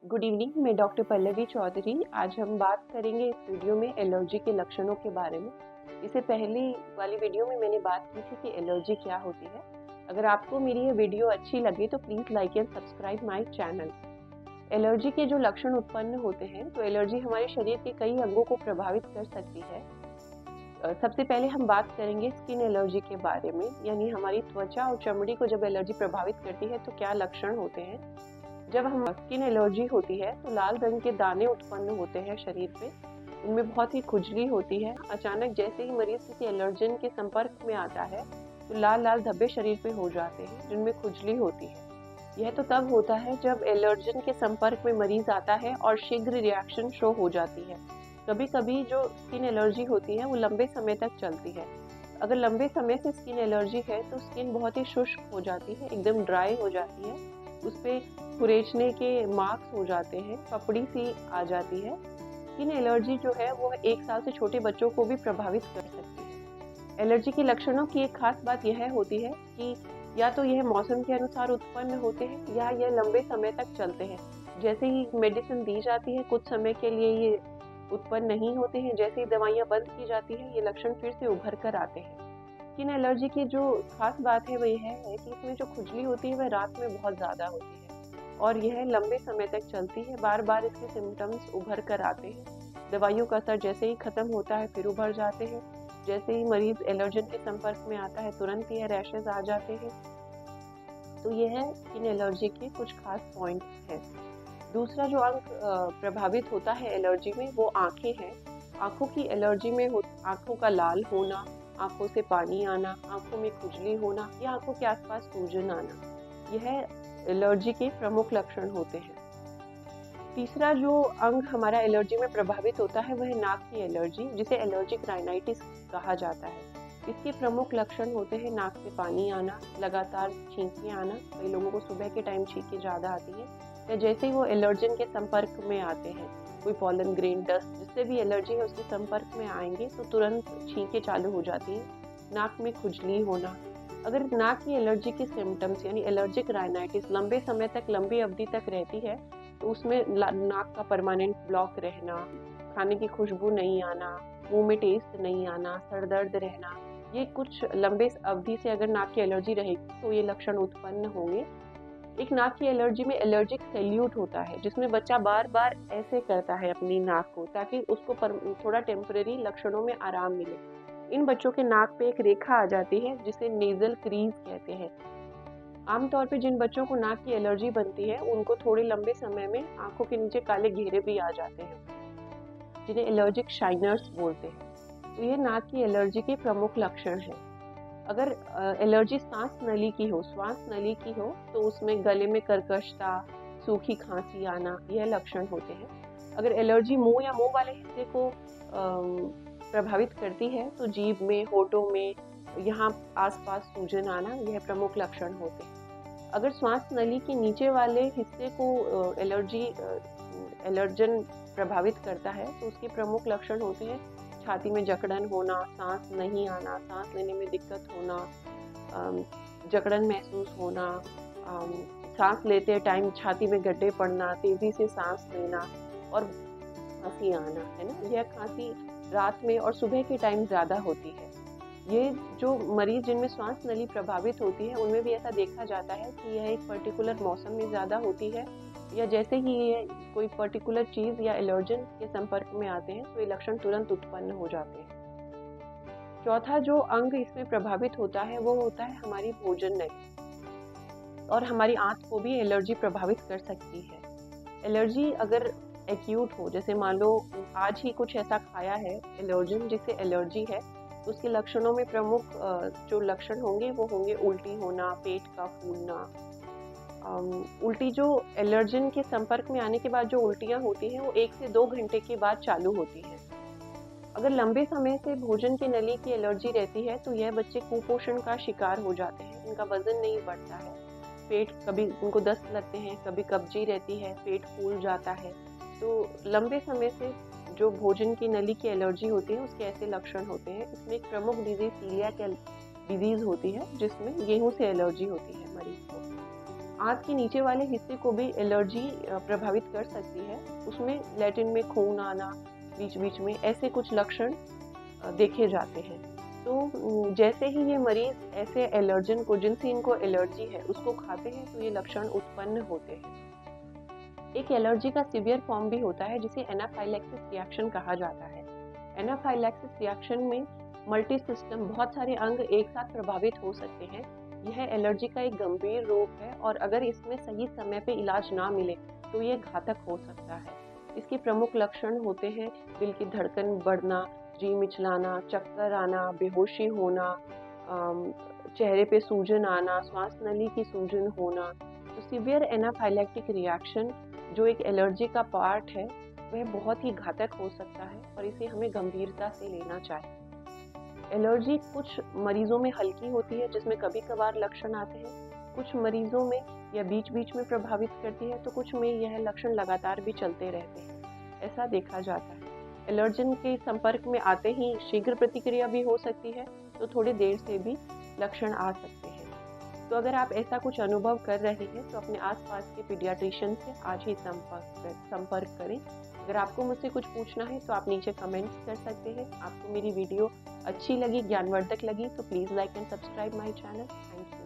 Good evening. मैं doctor Pallavi Chaudhary. आज हम बात करेंगे इस वीडियो में एलर्जी के लक्षणों के बारे में। इससे पहले वाली वीडियो में मैंने बात की थी कि एलर्जी क्या होती है। अगर आपको मेरी ये वीडियो अच्छी लगे तो please like and subscribe my channel. Allergy के जो लक्षण उत्पन्न होते हैं, तो एलर्जी हमारे शरीर के कई अंगों को प्रभावित कर सकती है। सबसे पहले हम बात करेंगे स्किन एलर्जी के बारे में, यानी हमारी त्वचा और चमड़ी को जब एलर्जी प्रभावित करती है तो क्या लक्षण होते हैं। जब हम स्किन एलर्जी होती है तो लाल रंग के दाने उत्पन्न होते हैं शरीर पे। उनमें बहुत ही खुजली होती है। अचानक जैसे ही मरीज किसी एलर्जन के संपर्क में आता है तो लाल लाल धब्बे शरीर पे हो जाते हैं जिनमें खुजली होती है। यह तो तब होता है जब एलर्जन के संपर्क में मरीज आता है और शीघ्र रिएक्शन शो हो जाती है। कभी कभी जो स्किन एलर्जी होती है वो लंबे समय तक चलती है। अगर लंबे समय से स्किन एलर्जी है तो स्किन बहुत ही शुष्क हो जाती है, एकदम ड्राई हो जाती है। उस पर खुरेचने के मार्क्स हो जाते हैं, पपड़ी सी आ जाती है। स्किन एलर्जी जो है वो 1 साल से छोटे बच्चों को भी प्रभावित कर सकती है। एलर्जी के लक्षणों की एक खास बात यह होती है कि या तो यह मौसम के अनुसार उत्पन्न होते हैं या यह लंबे समय तक चलते हैं। जैसे ही मेडिसिन दी जाती है कुछ समय के लिए ये उत्पन्न नहीं होते हैं, जैसे ही दवाइयाँ बंद की जाती हैं ये लक्षण फिर से उभर कर आते हैं। स्किन एलर्जी की जो खास बात है वो यह है कि इसमें जो खुजली होती है वह रात में बहुत ज़्यादा होती है और यह लंबे समय तक चलती है। बार बार इसके सिम्टम्स उभर कर आते हैं। दवाइयों का असर जैसे ही ख़त्म होता है फिर उभर जाते हैं। जैसे ही मरीज़ एलर्जन के संपर्क में आता है तुरंत यह रैशेज आ जाते हैं। तो यह स्किन एलर्जी के कुछ खास पॉइंट्स हैं। दूसरा जो अंग प्रभावित होता है एलर्जी में वो आँखें हैं। आँखों की एलर्जी में आँखों का लाल होना, आँखों से पानी आना, आँखों में खुजली होना या आँखों के आसपास सूजन आना, यह एलर्जी के प्रमुख लक्षण होते हैं। तीसरा जो अंग हमारा एलर्जी में प्रभावित होता है वह है नाक की एलर्जी, जिसे एलर्जिक राइनाइटिस कहा जाता है। इसके प्रमुख लक्षण होते हैं नाक से पानी आना, लगातार छींकें आना, कई लोगों को सुबह के टाइम छींकें ज़्यादा आती हैं, या जैसे ही वो एलर्जन के संपर्क में आते हैं, कोई पॉलन ग्रेन, डस्ट, जिससे भी एलर्जी है उसके संपर्क में आएंगे तो तुरंत छींकें चालू हो जाती हैं। नाक में खुजली होना। अगर नाक की एलर्जी के सिम्टम्स यानी एलर्जिक राइनाइटिस लंबे समय तक, लंबी अवधि तक रहती है तो उसमें नाक का परमानेंट ब्लॉक रहना, खाने की खुशबू नहीं आना, मुंह में टेस्ट नहीं आना, सर दर्द रहना, ये कुछ लंबे अवधि से अगर नाक की एलर्जी रहेगी तो ये लक्षण उत्पन्न होंगे। एक नाक की एलर्जी में एलर्जिक सैल्यूट होता है, जिसमें बच्चा बार बार ऐसे करता है अपनी नाक को ताकि उसको थोड़ा टेम्परेरी लक्षणों में आराम मिले। इन बच्चों के नाक पे एक रेखा आ जाती है जिसे नेजल क्रीज कहते हैं। आमतौर पे जिन बच्चों को नाक की एलर्जी बनती है उनको थोड़े लंबे समय में आंखों के नीचे काले घेरे भी आ जाते हैं, जिन्हें एलर्जिक शाइनर्स बोलते हैं। तो ये नाक की एलर्जी के प्रमुख लक्षण हैं। अगर एलर्जी श्वास नली की हो तो उसमें गले में कर्कशता, सूखी खांसी आना, यह लक्षण होते हैं। अगर एलर्जी मुंह या मुंह वाले हिस्से को प्रभावित करती है तो जीभ में, होठों में, यहाँ आसपास सूजन आना, यह प्रमुख लक्षण होते हैं। अगर श्वास नली के नीचे वाले हिस्से को एलर्जन प्रभावित करता है तो उसके प्रमुख लक्षण होते हैं छाती में जकड़न होना, सांस नहीं आना, सांस लेने में दिक्कत होना, जकड़न महसूस होना, सांस लेते टाइम छाती में गड्ढे पड़ना, तेजी से सांस लेना और खांसी आना, है ना। यह खांसी रात में और सुबह के टाइम ज़्यादा होती है। ये जो मरीज जिनमें श्वास नली प्रभावित होती है उनमें भी ऐसा देखा जाता है कि यह एक पर्टिकुलर मौसम में ज़्यादा होती है, या जैसे ही ये कोई पर्टिकुलर चीज़ या एलर्जन के संपर्क में आते हैं तो ये लक्षण तुरंत उत्पन्न हो जाते हैं। चौथा जो अंग इसमें प्रभावित होता है वो होता है हमारी भोजन नली, और हमारी आंत को भी एलर्जी प्रभावित कर सकती है। एलर्जी अगर एक्यूट हो, जैसे मान लो आज ही कुछ ऐसा खाया है एलर्जन जिससे एलर्जी है, तो उसके लक्षणों में प्रमुख जो लक्षण होंगे वो होंगे उल्टी होना, पेट का फूलना। उल्टी जो एलर्जन के संपर्क में आने के बाद जो उल्टियाँ होती हैं वो 1 से 2 घंटे के बाद चालू होती हैं। अगर लंबे समय से भोजन की नली की एलर्जी रहती है तो यह बच्चे कुपोषण का शिकार हो जाते हैं, इनका वजन नहीं बढ़ता है, पेट, कभी उनको दस्त लगते हैं, कभी कब्जी रहती है, पेट फूल जाता है। तो लंबे समय से जो भोजन की नली की एलर्जी होती है उसके ऐसे लक्षण होते हैं। इसमें एक प्रमुख डिजीज सीलियाक डिजीज होती है जिसमें गेहूं से एलर्जी होती है मरीज को। आंत के नीचे वाले हिस्से को भी एलर्जी प्रभावित कर सकती है। उसमें लैटिन में खून आना बीच बीच में, ऐसे कुछ लक्षण देखे जाते हैं। तो जैसे ही ये मरीज ऐसे एलर्जन को, जिनसे इनको एलर्जी है, उसको खाते हैं तो ये लक्षण उत्पन्न होते हैं। एक एलर्जी का सीवियर फॉर्म भी होता है जिसे एनाफाइलैक्सिस रिएक्शन कहा जाता है। एनाफाइलैक्सिस रिएक्शन में मल्टी सिस्टम, बहुत सारे अंग एक साथ प्रभावित हो सकते हैं। यह एलर्जी का एक गंभीर रोग है और अगर इसमें सही समय पे इलाज ना मिले तो ये घातक हो सकता है। इसके प्रमुख लक्षण होते हैं दिल की धड़कन बढ़ना, जी मिचलाना, चक्कर आना, बेहोशी होना, चेहरे पे सूजन आना, श्वास नली की सूजन होना। तो सीवियर एनाफाइलैक्टिक रिएक्शन जो एक एलर्जी का पार्ट है, वह बहुत ही घातक हो सकता है और इसे हमें गंभीरता से लेना चाहिए। एलर्जी कुछ मरीजों में हल्की होती है जिसमें कभी कभार लक्षण आते हैं, कुछ मरीजों में यह बीच बीच में प्रभावित करती है, तो कुछ में यह लक्षण लगातार भी चलते रहते हैं, ऐसा देखा जाता है। एलर्जन के संपर्क में आते ही शीघ्र प्रतिक्रिया भी हो सकती है, तो थोड़ी देर से भी लक्षण आ सकते हैं। तो अगर आप ऐसा कुछ अनुभव कर रहे हैं तो अपने आसपास के पीडियाट्रिशियन से आज ही संपर्क करें। अगर आपको मुझसे कुछ पूछना है तो आप नीचे कमेंट्स कर सकते हैं। आपको मेरी वीडियो अच्छी लगी, ज्ञानवर्धक लगी तो please like and subscribe my channel. Thank you.